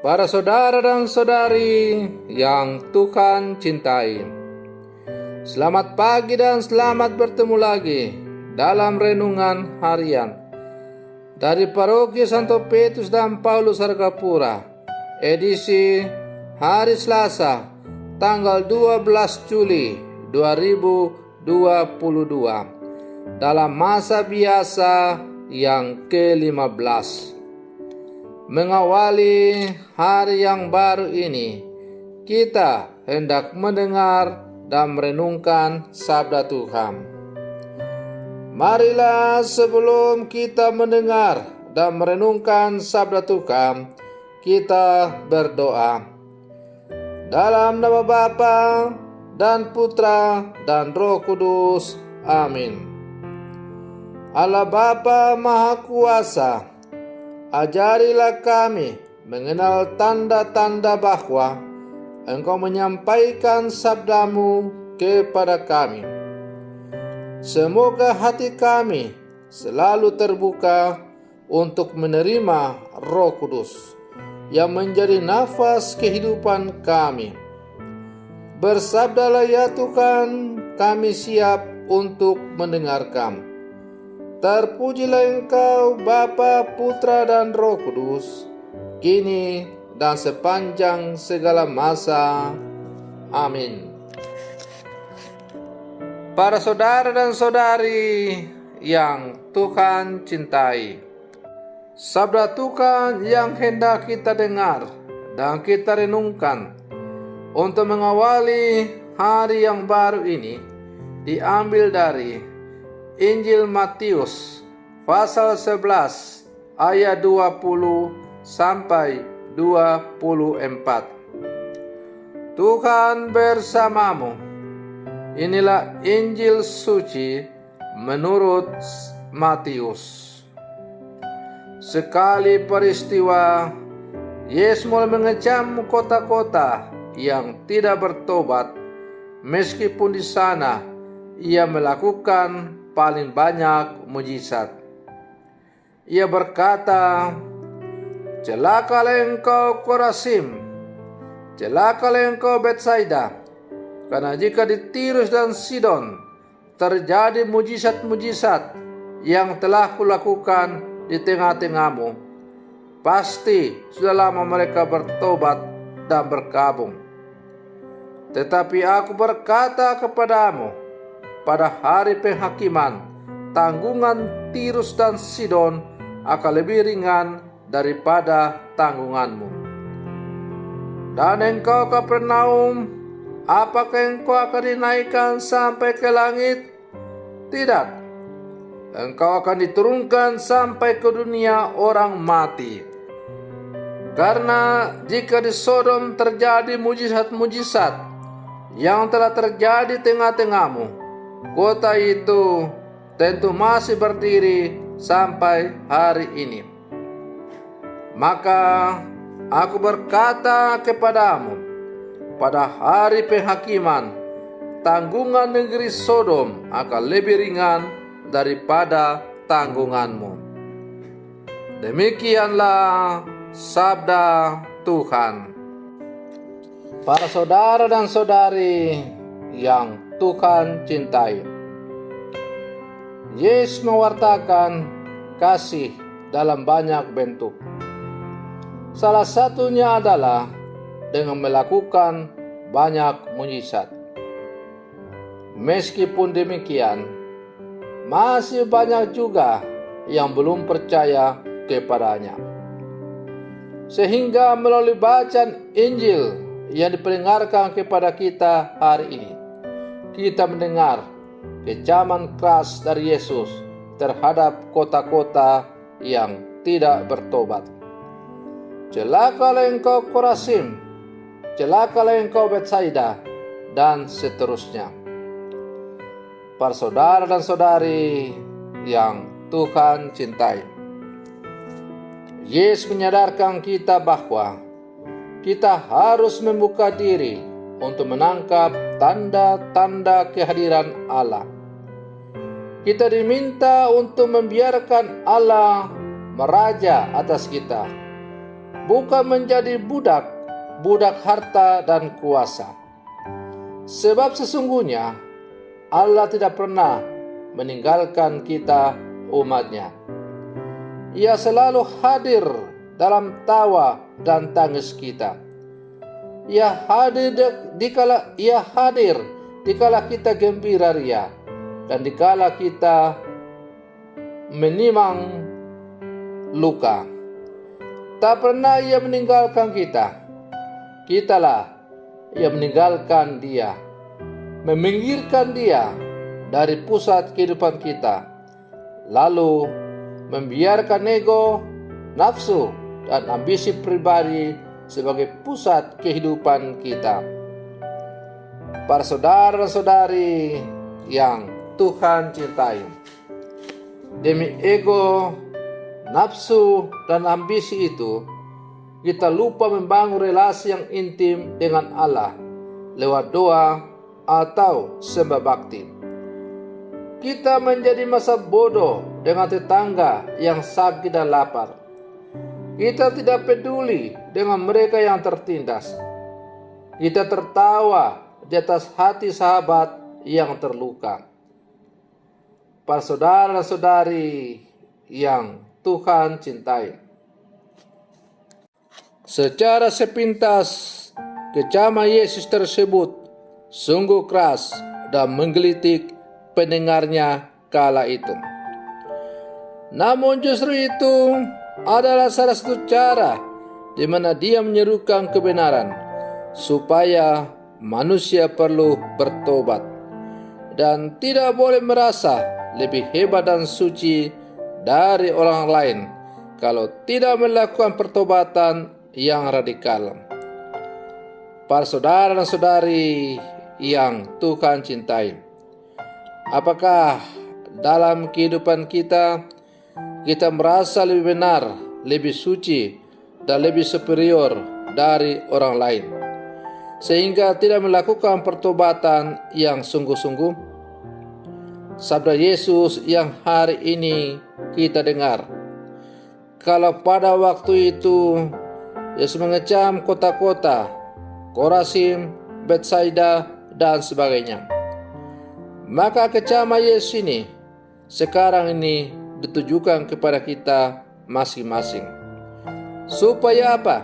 Para saudara dan saudari yang Tuhan cintai, selamat pagi dan selamat bertemu lagi dalam renungan harian dari Paroki Santo Petrus dan Paulus Argapura, edisi hari Selasa, tanggal 12 Juli 2022, dalam masa biasa yang ke-15. Mengawali hari yang baru ini, kita hendak mendengar dan merenungkan sabda Tuhan. Marilah sebelum kita mendengar dan merenungkan sabda Tuhan, kita berdoa. Dalam nama Bapa dan Putra dan Roh Kudus. Amin. Allah Bapa Maha Kuasa, ajarilah kami mengenal tanda-tanda bahwa Engkau menyampaikan sabdamu kepada kami. Semoga hati kami selalu terbuka untuk menerima Roh Kudus yang menjadi nafas kehidupan kami. Bersabdalah ya Tuhan, kami siap untuk mendengarkan. Terpujilah Engkau Bapa, Putra dan Roh Kudus, kini dan sepanjang segala masa. Amin. Para saudara dan saudari yang Tuhan cintai, sabda Tuhan yang hendak kita dengar dan kita renungkan untuk mengawali hari yang baru ini diambil dari Injil Matius pasal 11 ayat 20 sampai 24. Tuhan bersamamu. Inilah Injil suci menurut Matius. Sekali peristiwa, Yesus mulai mengecam kota-kota yang tidak bertobat, meskipun di sana ia melakukan paling banyak mujizat. Ia berkata, "Celakalah engkau Korazim, celakalah engkau Betsaida, karena jika di Tirus dan Sidon terjadi mujizat-mujizat yang telah kulakukan di tengah-tengahmu, pasti sudah lama mereka bertobat dan berkabung. Tetapi aku berkata kepadamu, pada hari penghakiman, tanggungan Tirus dan Sidon akan lebih ringan daripada tanggunganmu. Dan engkau Kapernaum, apakah engkau akan dinaikkan sampai ke langit? Tidak, engkau akan diturunkan sampai ke dunia orang mati. Karena jika di Sodom terjadi mujizat-mujizat yang telah terjadi tengah-tengahmu, kota itu tentu masih berdiri sampai hari ini. Maka aku berkata kepadamu, pada hari penghakiman, tanggungan negeri Sodom akan lebih ringan daripada tanggunganmu." Demikianlah sabda Tuhan. Para saudara dan saudari yang Tuhan cintai, Yesus mewartakan kasih dalam banyak bentuk. Salah satunya adalah dengan melakukan banyak mujizat. Meskipun demikian, masih banyak juga yang belum percaya kepadanya. Sehingga melalui bacaan Injil yang diperdengarkan kepada kita hari ini, kita mendengar kecaman keras dari Yesus terhadap kota-kota yang tidak bertobat. Celakalah engkau Korazim, celakalah engkau Betsaida, dan seterusnya. Para saudara dan saudari yang Tuhan cintai, Yesus menyadarkan kita bahwa kita harus membuka diri untuk menangkap tanda-tanda kehadiran Allah. Kita diminta untuk membiarkan Allah meraja atas kita, bukan menjadi budak harta dan kuasa. Sebab sesungguhnya Allah tidak pernah meninggalkan kita umatnya. Ia selalu hadir dalam tawa dan tangis kita. Ia hadir dikala kita gembira ria, dan dikala kita menimang luka. Tak pernah Ia meninggalkan kita. Kitalah yang meninggalkan Dia, meminggirkan Dia dari pusat kehidupan kita, lalu membiarkan ego, nafsu, dan ambisi pribadi sebagai pusat kehidupan kita. Para saudara dan saudari yang Tuhan cintai, demi ego, nafsu, dan ambisi itu, kita lupa membangun relasi yang intim dengan Allah lewat doa atau sembah bakti. Kita menjadi masa bodoh dengan tetangga yang sakit dan lapar. Kita tidak peduli dengan mereka yang tertindas. Kita tertawa di atas hati sahabat yang terluka. Para saudara dan saudari yang Tuhan cintai, secara sepintas kecaman Yesus tersebut sungguh keras dan menggelitik pendengarnya kala itu. Namun justru itu adalah salah satu cara di mana Dia menyerukan kebenaran, supaya manusia perlu bertobat dan tidak boleh merasa lebih hebat dan suci dari orang lain kalau tidak melakukan pertobatan yang radikal. Para saudara dan saudari yang Tuhan cintai, apakah dalam kehidupan kita merasa lebih benar, lebih suci, dan lebih superior dari orang lain, sehingga tidak melakukan pertobatan yang sungguh-sungguh? Sabda Yesus yang hari ini kita dengar, kalau pada waktu itu Yesus mengecam kota-kota Korazim, Betsaida, dan sebagainya, maka kecaman Yesus ini sekarang ini ditujukan kepada kita masing-masing. Supaya apa?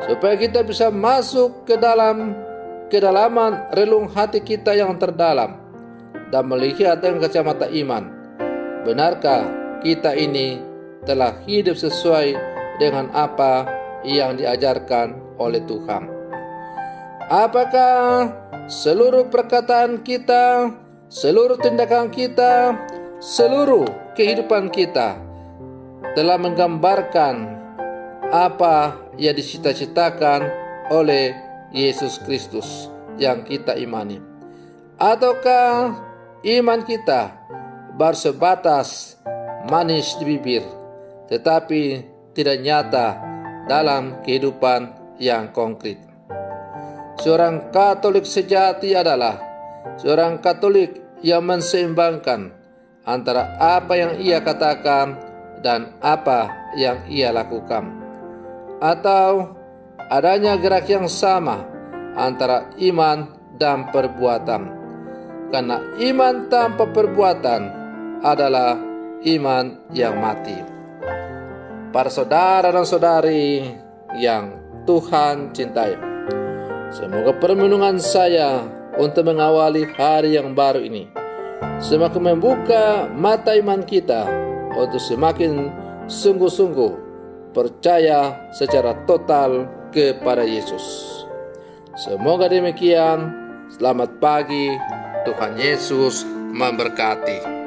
Supaya kita bisa masuk ke kedalaman relung hati kita yang terdalam dan melihat dengan kacamata iman, benarkah kita ini telah hidup sesuai dengan apa yang diajarkan oleh Tuhan? Apakah seluruh perkataan kita, seluruh tindakan kita, seluruh kehidupan kita telah menggambarkan apa yang dicita-citakan oleh Yesus Kristus yang kita imani? Ataukah iman kita baru sebatas manis di bibir, tetapi tidak nyata dalam kehidupan yang konkret? Seorang Katolik sejati adalah seorang Katolik yang menseimbangkan antara apa yang ia katakan dan apa yang ia lakukan, atau adanya gerak yang sama antara iman dan perbuatan, karena iman tanpa perbuatan adalah iman yang mati. Para saudara dan saudari yang Tuhan cintai, semoga permenungan saya untuk mengawali hari yang baru ini semakin membuka mata iman kita untuk semakin sungguh-sungguh percaya secara total kepada Yesus. Semoga demikian. Selamat pagi. Tuhan Yesus memberkati.